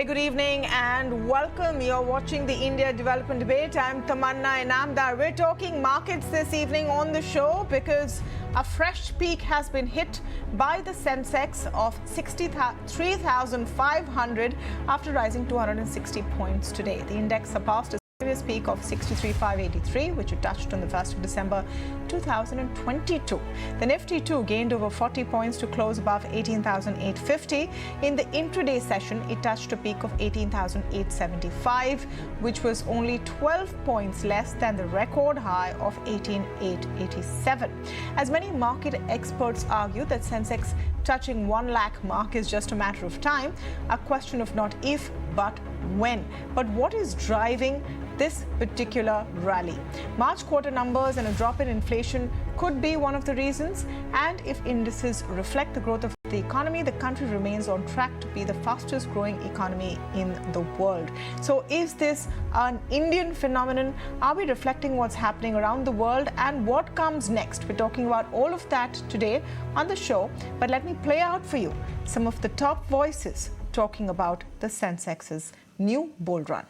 good evening and welcome. You're watching the India Development Debate. I'm Tamanna Inamdar. We're talking markets this evening on the show because a fresh peak has been hit by the Sensex of 63,500 after rising 260 points today. The index surpassed its previous peak of 63,583, which it touched on the 1st of December 2022. The Nifty too gained over 40 points to close above 18,850. In the intraday session, it touched a peak of 18,875, which was only 12 points less than the record high of 18,887. As many market experts argue that Sensex touching 1 lakh mark is just a matter of time, a question of not if but when. But what is driving this particular rally? March quarter numbers and a drop in inflation could be one of the reasons, and if indices reflect the growth of the economy, the country remains on track to be the fastest growing economy in the world. So is this an Indian phenomenon? Are we reflecting what's happening around the world, and what comes next? We're talking about all of that today on the show, but let me play out for you some of the top voices talking about the Sensex's new bull run.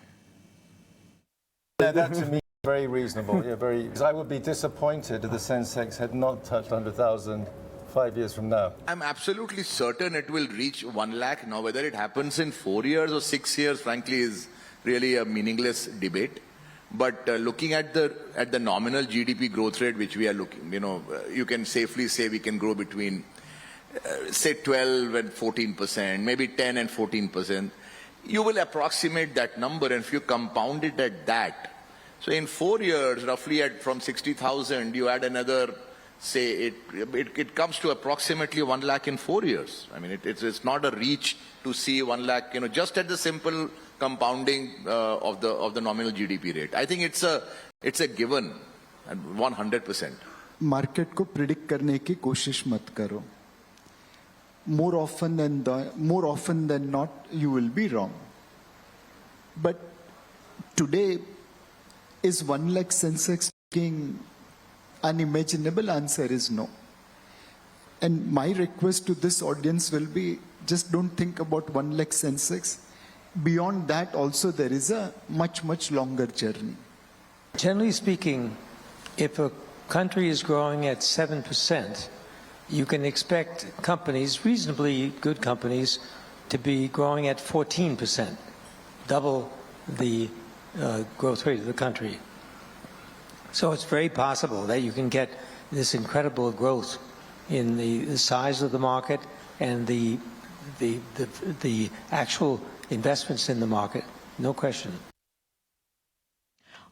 Yeah, that to me is very reasonable. Yeah, because I would be disappointed if the Sensex had not touched 100,000 5 years from now. I'm absolutely certain it will reach 1 lakh. Now, whether it happens in 4 years or 6 years, frankly, is really a meaningless debate. But looking at the nominal GDP growth rate, which we are looking, you can safely say we can grow between, say, 12 and 14%, maybe 10 and 14%. You will approximate that number, and if you compound it at that, so in 4 years, roughly from 60,000, you add another, say, it comes to approximately 1 lakh in 4 years. I mean, it's not a reach to see 1 lakh, just at the simple compounding of the nominal GDP rate. I think it's a given, 100%. Market को predict करने की कोशिश मत करो. More often than not, you will be wrong. But today, is 1 lakh Sensex being unimaginable? Answer is no. And my request to this audience will be, just don't think about 1 lakh Sensex. Beyond that also there is a much, much longer journey. Generally speaking, if a country is growing at 7%, you can expect companies, reasonably good companies, to be growing at 14%, double the growth rate of the country. So it's very possible that you can get this incredible growth in the size of the market and the actual investments in the market, no question.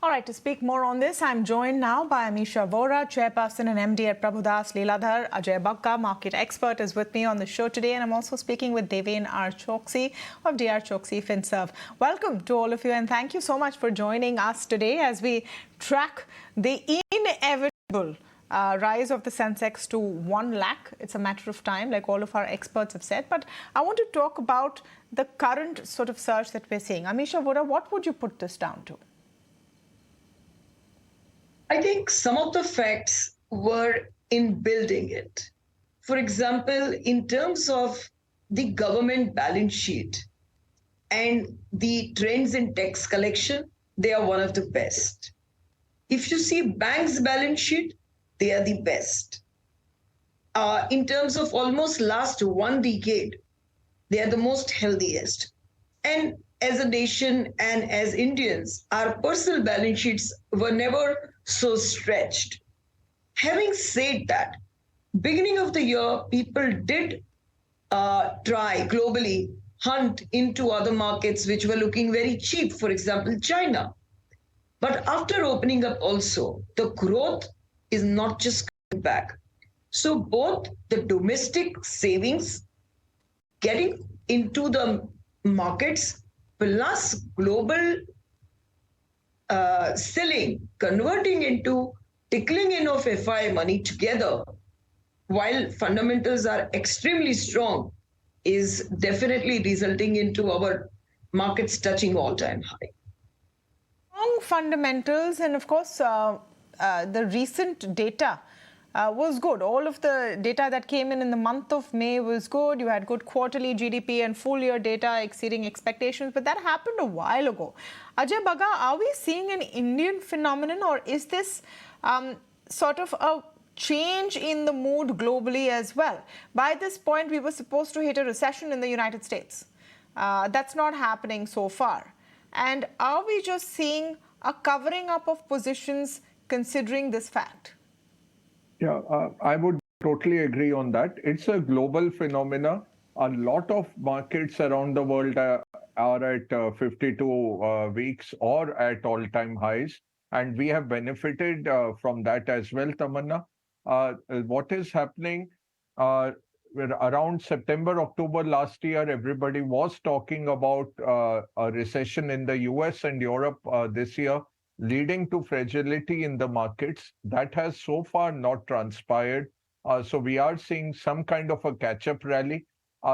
All right, to speak more on this, I'm joined now by Amisha Vora, Chairperson and MD at Prabhudas Lilladher. Ajay Bagga, market expert, is with me on the show today. And I'm also speaking with Deven Choksey of DR Choksey FinServ. Welcome to all of you, and thank you so much for joining us today as we track the inevitable rise of the Sensex to 1 lakh. It's a matter of time, like all of our experts have said. But I want to talk about the current sort of surge that we're seeing. Amisha Vora, what would you put this down to? I think some of the facts were in building it. For example, in terms of the government balance sheet and the trends in tax collection, they are one of the best. If you see banks' balance sheet, they are the best. In terms of almost last 1 decade, they are the most healthiest. And as a nation and as Indians, our personal balance sheets were never so stretched. Having said that, beginning of the year, people did try globally, hunt into other markets which were looking very cheap, for example, China. But after opening up also, the growth is not just coming back. So both the domestic savings getting into the markets plus global selling, converting into tickling in of FI money together, while fundamentals are extremely strong, is definitely resulting into our markets touching all-time high. Strong fundamentals, and of course, the recent data was good. All of the data that came in the month of May was good. You had good quarterly GDP and full year data exceeding expectations, but that happened a while ago. Ajay Bagga, are we seeing an Indian phenomenon, or is this sort of a change in the mood globally as well? By this point, we were supposed to hit a recession in the United States. That's not happening so far. And are we just seeing a covering up of positions considering this fact? Yeah, I would totally agree on that. It's a global phenomena. A lot of markets around the world are at 52 weeks or at all-time highs, and we have benefited from that as well, Tamanna. What is happening around September, October last year, everybody was talking about a recession in the US and Europe this year, leading to fragility in the markets. That has so far not transpired. So we are seeing some kind of a catch-up rally.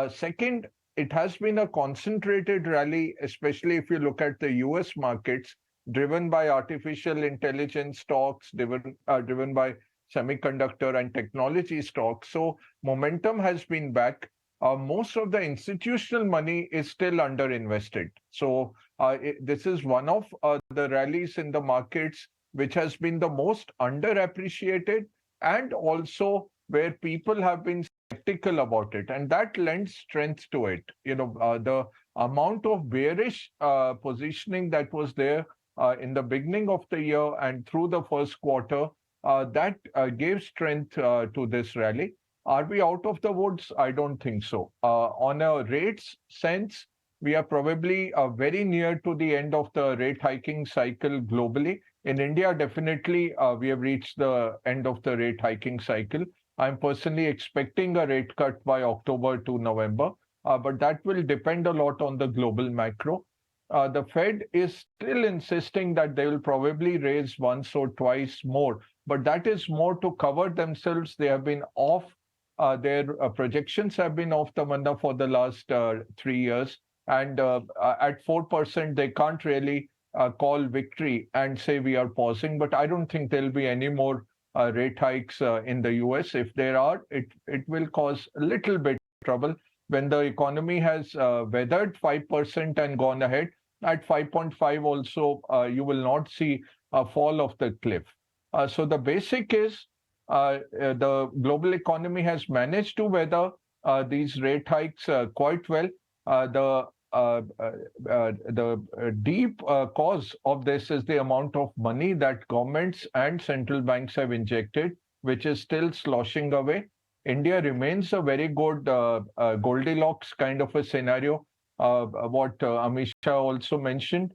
Second, it has been a concentrated rally, especially if you look at the US markets, driven by artificial intelligence stocks, driven by semiconductor and technology stocks. So momentum has been back. Most of the institutional money is still underinvested. So this is one of the rallies in the markets which has been the most underappreciated, and also where people have been skeptical about it, and that lends strength to it. The amount of bearish positioning that was there in the beginning of the year and through the first quarter, that gave strength to this rally. Are we out of the woods? I don't think so. On a rates sense, we are probably very near to the end of the rate hiking cycle globally. In India, definitely, we have reached the end of the rate hiking cycle. I'm personally expecting a rate cut by October to November, but that will depend a lot on the global macro. The Fed is still insisting that they will probably raise once or twice more, but that is more to cover themselves. They have been off. Their projections have been off, Tamanna, for the last 3 years. And at 4%, they can't really call victory and say we are pausing. But I don't think there'll be any more rate hikes in the US. If there are, it will cause a little bit of trouble. When the economy has weathered 5% and gone ahead, at 5.5 also, you will not see a fall of the cliff. So the basic is the global economy has managed to weather these rate hikes quite well. The deep cause of this is the amount of money that governments and central banks have injected, which is still sloshing away. India remains a very good Goldilocks kind of a scenario. What Amisha also mentioned,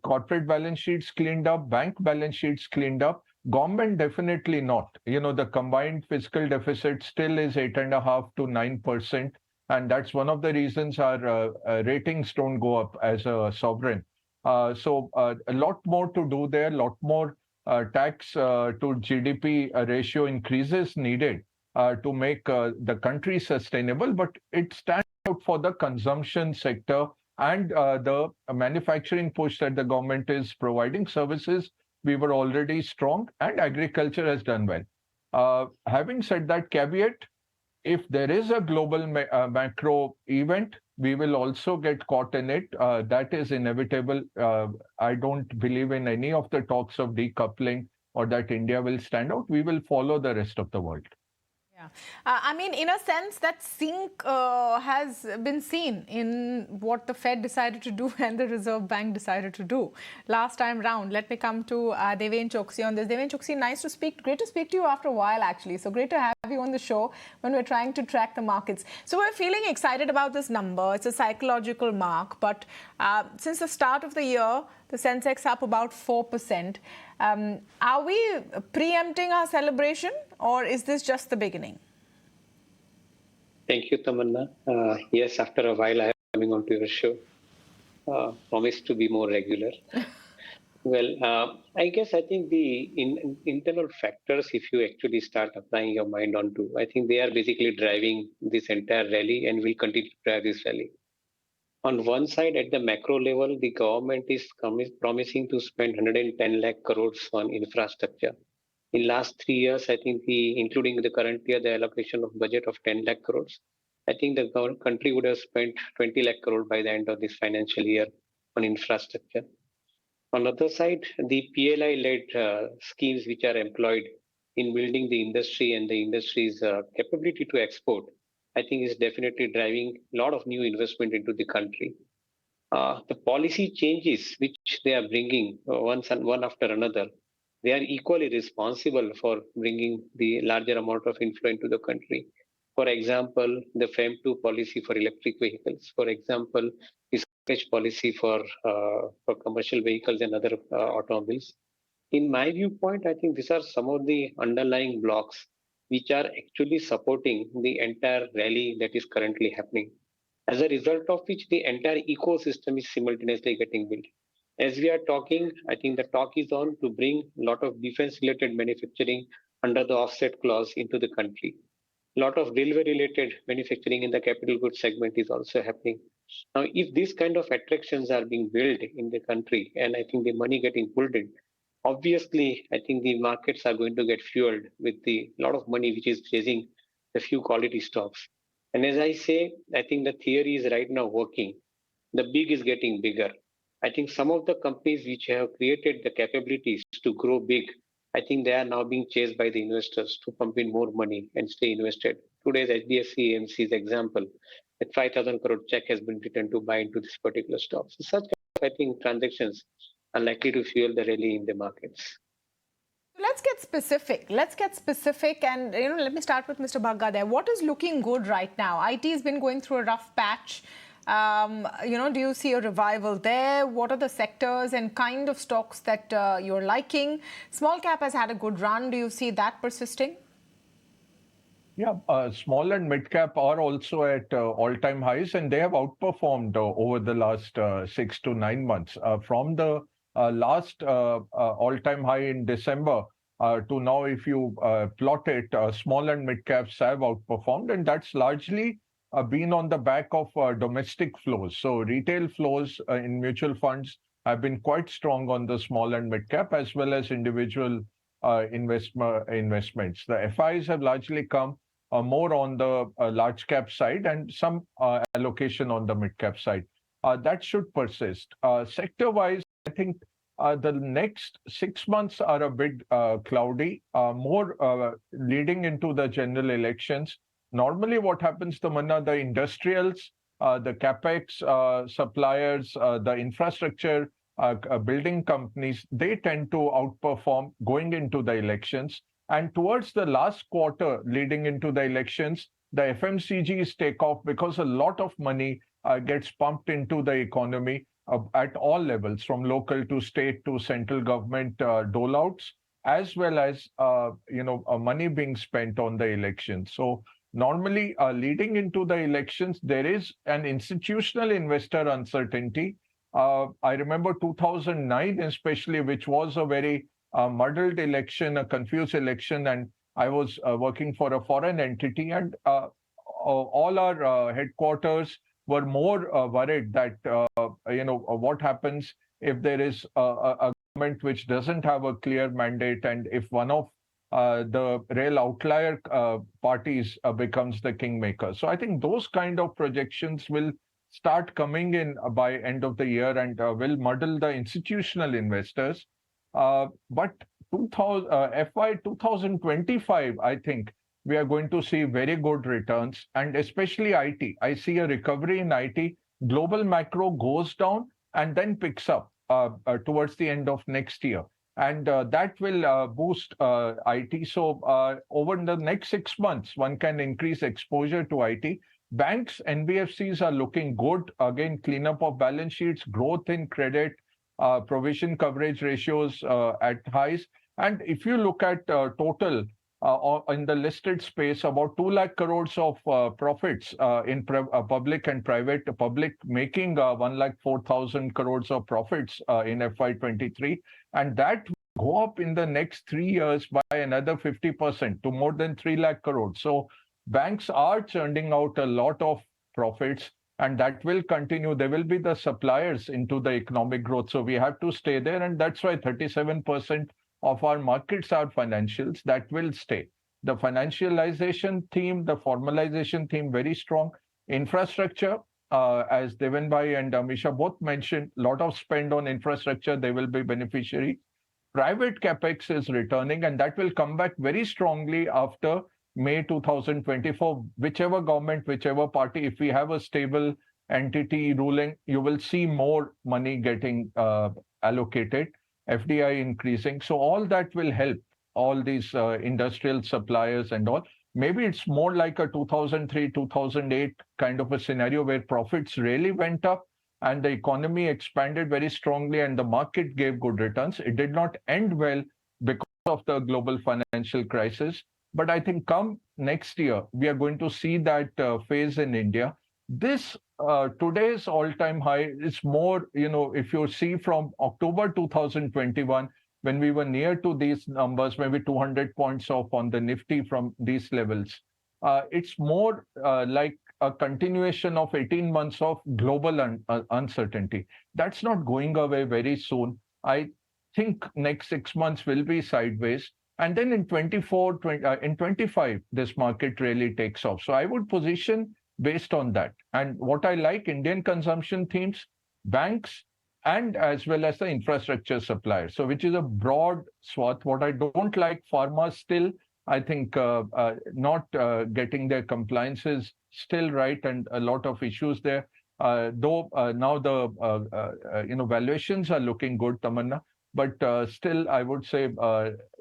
corporate balance sheets cleaned up, bank balance sheets cleaned up. Government definitely not. The combined fiscal deficit still is 8.5% to 9%. And that's one of the reasons our ratings don't go up as a sovereign. So a lot more to do there, a lot more tax to GDP ratio increases needed to make the country sustainable. But it stands out for the consumption sector and the manufacturing push that the government is providing services. We were already strong, and agriculture has done well. Having said that caveat, if there is a global macro event, we will also get caught in it. That is inevitable. I don't believe in any of the talks of decoupling or that India will stand out. We will follow the rest of the world. Yeah. I mean, in a sense, that sink has been seen in what the Fed decided to do and the Reserve Bank decided to do last time round. Let me come to Deven Choksey on this. Deven Choksey, great to speak to you after a while, actually. So great to have you on the show when we're trying to track the markets. So we're feeling excited about this number. It's a psychological mark. But since the start of the year, the Sensex up about 4%. Are we preempting our celebration, or is this just the beginning? Thank you, Tamanna. Yes, after a while I am coming onto your show. Promise to be more regular. Well, I think the internal factors, if you actually start applying your mind onto, I think they are basically driving this entire rally and will continue to drive this rally. On one side, at the macro level, the government is promising to spend 110 lakh crores on infrastructure. In last 3 years, I think including the current year, the allocation of budget of 10 lakh crores, I think the country would have spent 20 lakh crore by the end of this financial year on infrastructure. On the other side, the PLI-led schemes which are employed in building the industry and the industry's capability to export, I think is definitely driving a lot of new investment into the country. The policy changes which they are bringing one after another, they are equally responsible for bringing the larger amount of inflow into the country. For example, the FAME2 policy for electric vehicles. For example, the scrappage policy for commercial vehicles and other automobiles. In my viewpoint, I think these are some of the underlying blocks which are actually supporting the entire rally that is currently happening. As a result of which, the entire ecosystem is simultaneously getting built. As we are talking, I think the talk is on to bring a lot of defense-related manufacturing under the offset clause into the country. A lot of railway-related manufacturing in the capital goods segment is also happening. Now, if these kind of attractions are being built in the country, and I think the money getting pulled in, obviously, I think the markets are going to get fueled with the lot of money which is chasing a few quality stocks. And as I say, I think the theory is right now working. The big is getting bigger. I think some of the companies which have created the capabilities to grow big, I think they are now being chased by the investors to pump in more money and stay invested. Today's HDFC AMC's example, that 5,000 crore check has been written to buy into this particular stock. So such, I think, transactions are likely to fuel the rally in the markets. Let's get specific, and let me start with Mr. Bagga there. What is looking good right now? IT has been going through a rough patch. Do you see a revival there? What are the sectors and kind of stocks that you're liking? Small cap has had a good run. Do you see that persisting? Yeah, small and mid cap are also at all-time highs, and they have outperformed over the last 6 to 9 months. From the last all-time high in December to now, if you plot it, small and mid caps have outperformed, and that's largely been on the back of domestic flows. So retail flows in mutual funds have been quite strong on the small and mid cap, as well as individual investments. The FIs have largely come more on the large cap side and some allocation on the mid cap side. That should persist. Sector-wise, I think the next 6 months are a bit cloudy, more leading into the general elections. Normally what happens, Tamanna, the industrials, the capex suppliers, the infrastructure building companies, they tend to outperform going into the elections. And towards the last quarter leading into the elections, the FMCGs take off because a lot of money gets pumped into the economy at all levels, from local to state to central government doleouts, as well as money being spent on the elections. So normally, leading into the elections, there is an institutional investor uncertainty. I remember 2009 especially, which was a very muddled election, a confused election, and I was working for a foreign entity, and all our headquarters were more worried that, what happens if there is a government which doesn't have a clear mandate, and if one of the real outlier parties becomes the kingmaker. So I think those kind of projections will start coming in by end of the year and will muddle the institutional investors. But FY 2025, I think we are going to see very good returns, and especially IT. I see a recovery in IT. Global macro goes down and then picks up towards the end of next year. And that will boost IT. So over the next 6 months, one can increase exposure to IT. Banks, NBFCs are looking good. Again, cleanup of balance sheets, growth in credit, provision coverage ratios at highs. And if you look at total in the listed space, about 2 lakh crores of profits in public and private, public making 1,04,000 crores of profits in FY23. And that will go up in the next 3 years by another 50% to more than 3 lakh crores. So banks are churning out a lot of profits, and that will continue. They will be the suppliers into the economic growth. So we have to stay there. And that's why 37% of our markets are financials. That will stay. The financialization theme, the formalization theme, very strong. Infrastructure, as Deven Bhai and Amisha both mentioned, a lot of spend on infrastructure, they will be beneficiary. Private capex is returning, and that will come back very strongly after May 2024. Whichever government, whichever party, if we have a stable entity ruling, you will see more money getting allocated, FDI increasing. So all that will help all these industrial suppliers and all. Maybe it's more like a 2003, 2008 kind of a scenario where profits really went up and the economy expanded very strongly and the market gave good returns. It did not end well because of the global financial crisis. But I think come next year, we are going to see that phase in India. This today's all-time high is more, if you see from October 2021, when we were near to these numbers, maybe 200 points off on the Nifty from these levels, it's more like a continuation of 18 months of global uncertainty. That's not going away very soon. I think next 6 months will be sideways. And then in 25, this market really takes off. So I would position based on that. And what I like, Indian consumption themes, banks, and as well as the infrastructure suppliers. So which is a broad swath. What I don't like, pharma still, I think not getting their compliances still right and a lot of issues there. Though now the valuations are looking good, Tamanna, but still I would say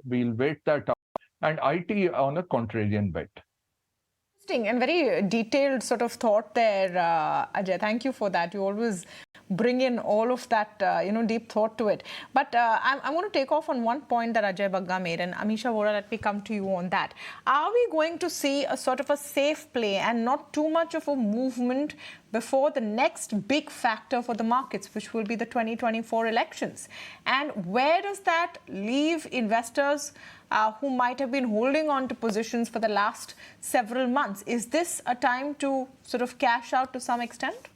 we'll wait that out. And IT on a contrarian bet. Interesting and very detailed sort of thought there, Ajay. Thank you for that. You always bring in all of that, deep thought to it. But I'm going to take off on one point that Ajay Bagga made, and Amisha Vora, let me come to you on that. Are we going to see a sort of a safe play and not too much of a movement before the next big factor for the markets, which will be the 2024 elections? And where does that leave investors who might have been holding on to positions for the last several months? Is this a time to sort of cash out to some extent?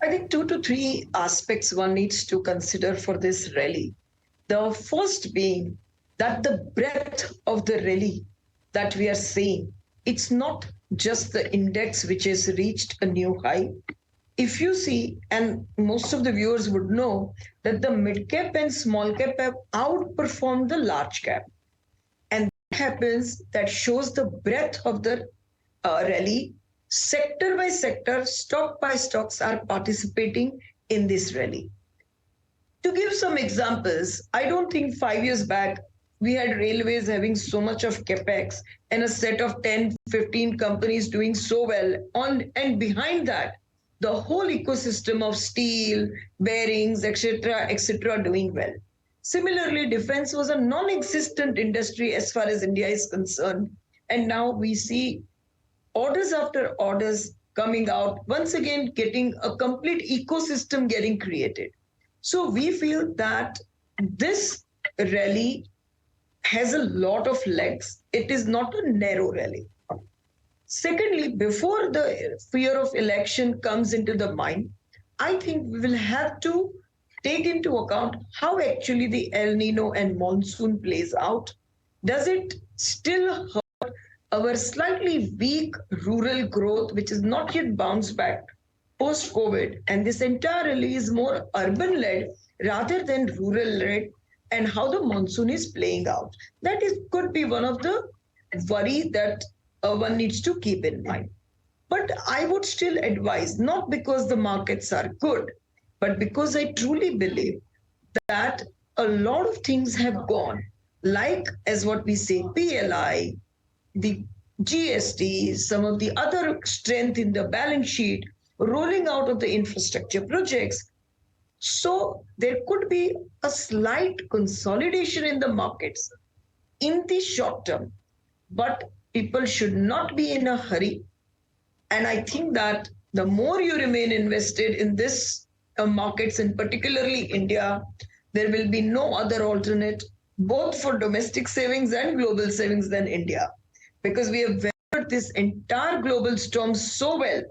I think 2 to 3 aspects one needs to consider for this rally. The first being that the breadth of the rally that we are seeing, it's not just the index which has reached a new high. If you see, and most of the viewers would know, that the mid cap and small cap have outperformed the large cap. And that happens, that shows the breadth of the rally. Sector by sector, stock by stocks are participating in this rally. To give some examples, I don't think 5 years back, we had railways having so much of capex and a set of 10, 15 companies doing so well. And behind that, the whole ecosystem of steel, bearings, etc., doing well. Similarly, defense was a non-existent industry as far as India is concerned. And now we see orders after orders coming out, once again getting a complete ecosystem getting created. So we feel that this rally has a lot of legs. It is not a narrow rally. Secondly, before the fear of election comes into the mind, I think we will have to take into account how actually the El Nino and monsoon plays out. Does it still hurt our slightly weak rural growth, which is not yet bounced back post-COVID? And this entire rally is more urban-led rather than rural-led, and how the monsoon is playing out. That could be one of the worry that one needs to keep in mind. But I would still advise, not because the markets are good, but because I truly believe that a lot of things have gone, like as what we say, PLI, the GST, some of the other strength in the balance sheet, rolling out of the infrastructure projects. So there could be a slight consolidation in the markets in the short term, but people should not be in a hurry. And I think that the more you remain invested in this markets, and particularly India, there will be no other alternate, both for domestic savings and global savings, than India. Because we have weathered this entire global storm so well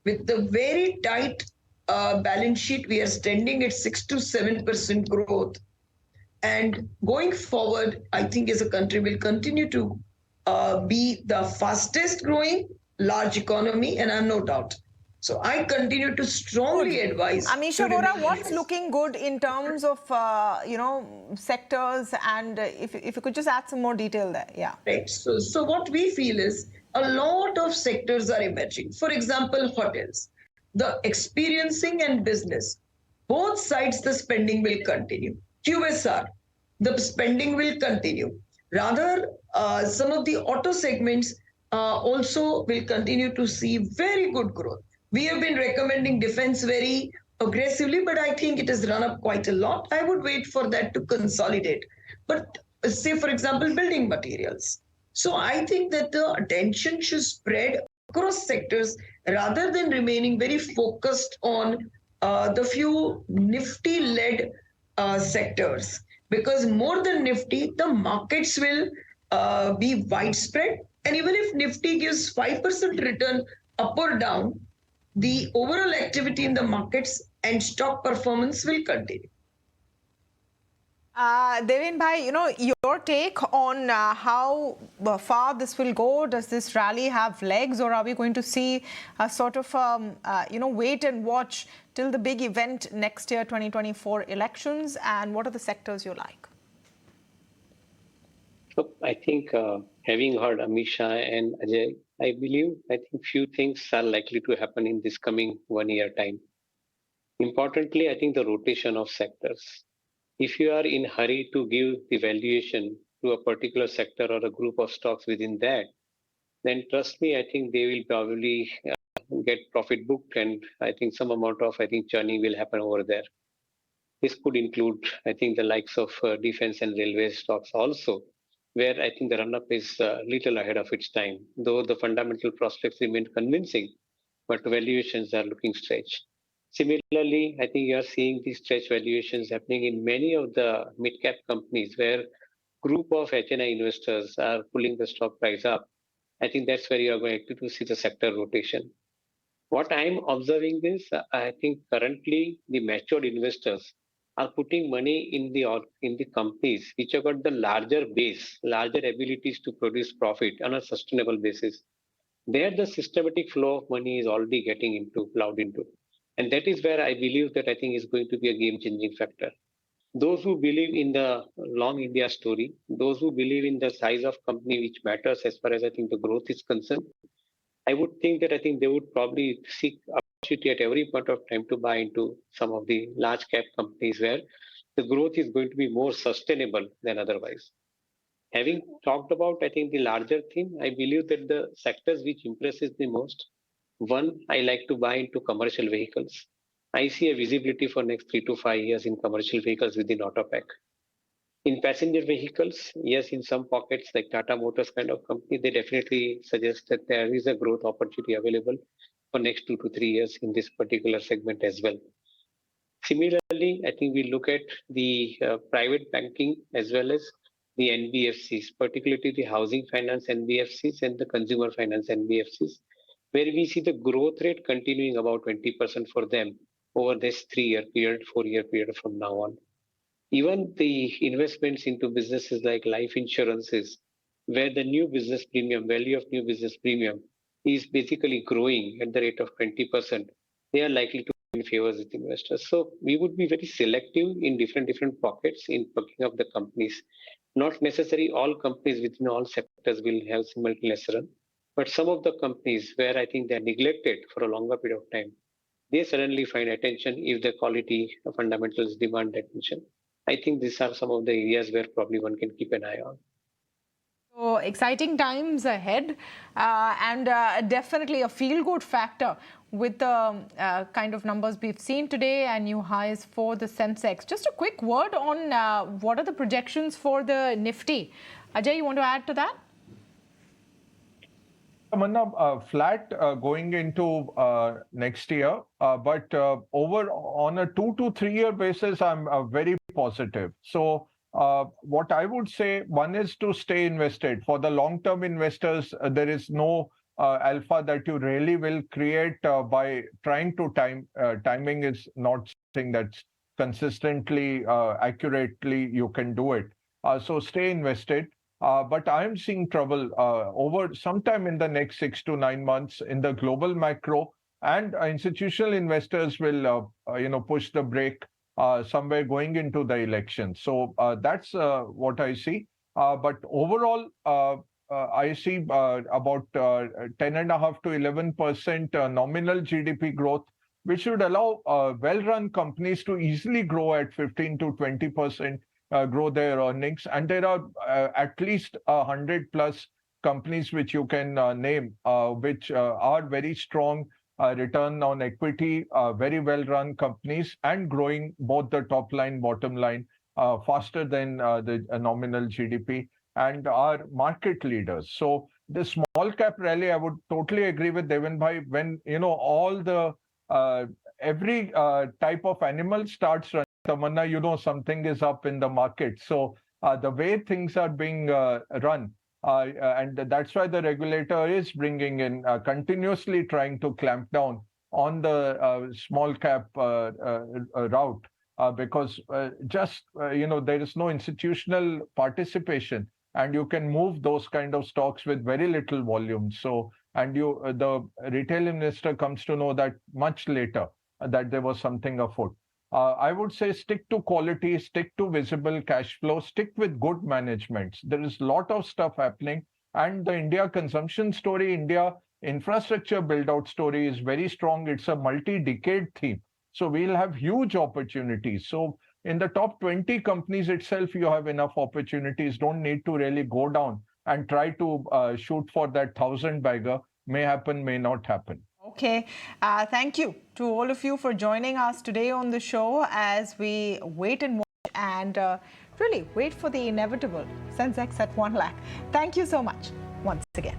with the very tight balance sheet. We are standing at 6 to 7% growth. And going forward, I think as a country will continue to be the fastest growing large economy, and I have no doubt. So I continue to strongly advise. Amisha Vora, what's looking good in terms of, sectors, and if you could just add some more detail there, yeah. Right. So what we feel is a lot of sectors are emerging. For example, hotels, the experiencing and business, both sides the spending will continue. QSR, the spending will continue. Rather, some of the auto segments also will continue to see very good growth. We have been recommending defense very aggressively, but I think it has run up quite a lot. I would wait for that to consolidate. But say, for example, building materials. So I think that the attention should spread across sectors rather than remaining very focused on the few Nifty-led sectors. Because more than Nifty, the markets will be widespread. And even if Nifty gives 5% return up or down, the overall activity in the markets and stock performance will continue. Deven bhai, your take on how far this will go. Does this rally have legs, or are we going to see a sort of, wait and watch till the big event next year, 2024 elections? And what are the sectors you like? So I think having heard Amisha and Ajay, I think few things are likely to happen in this coming 1 year time. Importantly, I think the rotation of sectors. If you are in hurry to give the valuation to a particular sector or a group of stocks within that, then trust me, I think they will probably get profit booked, and I think some amount of churning will happen over there. This could include, I think, the likes of defense and railway stocks also, where I think the run-up is little ahead of its time, though the fundamental prospects remain convincing, but valuations are looking stretched. Similarly, I think you are seeing these stretch valuations happening in many of the mid-cap companies where group of HNI investors are pulling the stock price up. I think that's where you are going to see the sector rotation. What I'm observing is, I think currently the matured investors are putting money in the companies which have got the larger base, larger abilities to produce profit on a sustainable basis. There, the systematic flow of money is already getting plowed into. And that is where I believe that I think is going to be a game-changing factor. Those who believe in the long India story, those who believe in the size of company which matters as far as I think the growth is concerned, I would think that I think they would probably seek opportunity at every point of time to buy into some of the large cap companies where the growth is going to be more sustainable than otherwise. Having talked about, I think, the larger theme, I believe that the sectors which impresses the most, one, I like to buy into commercial vehicles. I see a visibility for next 3 to 5 years in commercial vehicles within Autopac. In passenger vehicles, yes, in some pockets like Tata Motors kind of company, they definitely suggest that there is a growth opportunity available for next 2 to 3 years in this particular segment as well. Similarly, I think we look at the private banking as well as the NBFCs, particularly the housing finance NBFCs and the consumer finance NBFCs, where we see the growth rate continuing about 20% for them over this 3-year period, 4-year period from now on. Even the investments into businesses like life insurances, where the new business premium, value of new business premium is basically growing at the rate of 20%, they are likely to be in favor with investors. So we would be very selective in different pockets in picking up the companies. Not necessarily all companies within all sectors will have simultaneous run, but some of the companies where I think they are neglected for a longer period of time, they suddenly find attention if the quality fundamentals demand attention. I think these are some of the areas where probably one can keep an eye on. So exciting times ahead, and definitely a feel-good factor with the kind of numbers we've seen today and new highs for the Sensex. Just a quick word on what are the projections for the Nifty. Ajay, you want to add to that? Tamanna, flat going into next year, but over on a 2 to 3 year basis, I'm very positive. So what I would say, one is to stay invested. For the long-term investors, there is no alpha that you really will create by trying to time. Timing is not something that's consistently, accurately, you can do it. So stay invested. But I'm seeing trouble over sometime in the next 6 to 9 months in the global macro, and institutional investors will, push the brake somewhere going into the election. So that's what I see. But overall, I see about 10.5 to 11% nominal GDP growth, which should allow well-run companies to easily grow at 15 to 20%. Grow their earnings, and there are at least 100 plus companies which you can name, which are very strong return on equity, very well run companies, and growing both the top line, bottom line faster than the nominal GDP, and are market leaders. So the small cap rally, I would totally agree with Deven bhai. When all the every type of animal starts running, Tamanna, something is up in the market. So the way things are being run, and that's why the regulator is bringing in, continuously trying to clamp down on the small cap route, because there is no institutional participation, and you can move those kind of stocks with very little volume. So, and the retail investor comes to know that much later that there was something afoot. I would say stick to quality, stick to visible cash flow, stick with good management. There is a lot of stuff happening, and the India consumption story, India infrastructure build-out story is very strong. It's a multi-decade theme. So we'll have huge opportunities. So in the top 20 companies itself, you have enough opportunities. Don't need to really go down and try to shoot for that 1,000-bagger. May happen, may not happen. Okay, thank you to all of you for joining us today on the show as we wait and watch and really wait for the inevitable Sensex at 1 lakh. Thank you so much once again.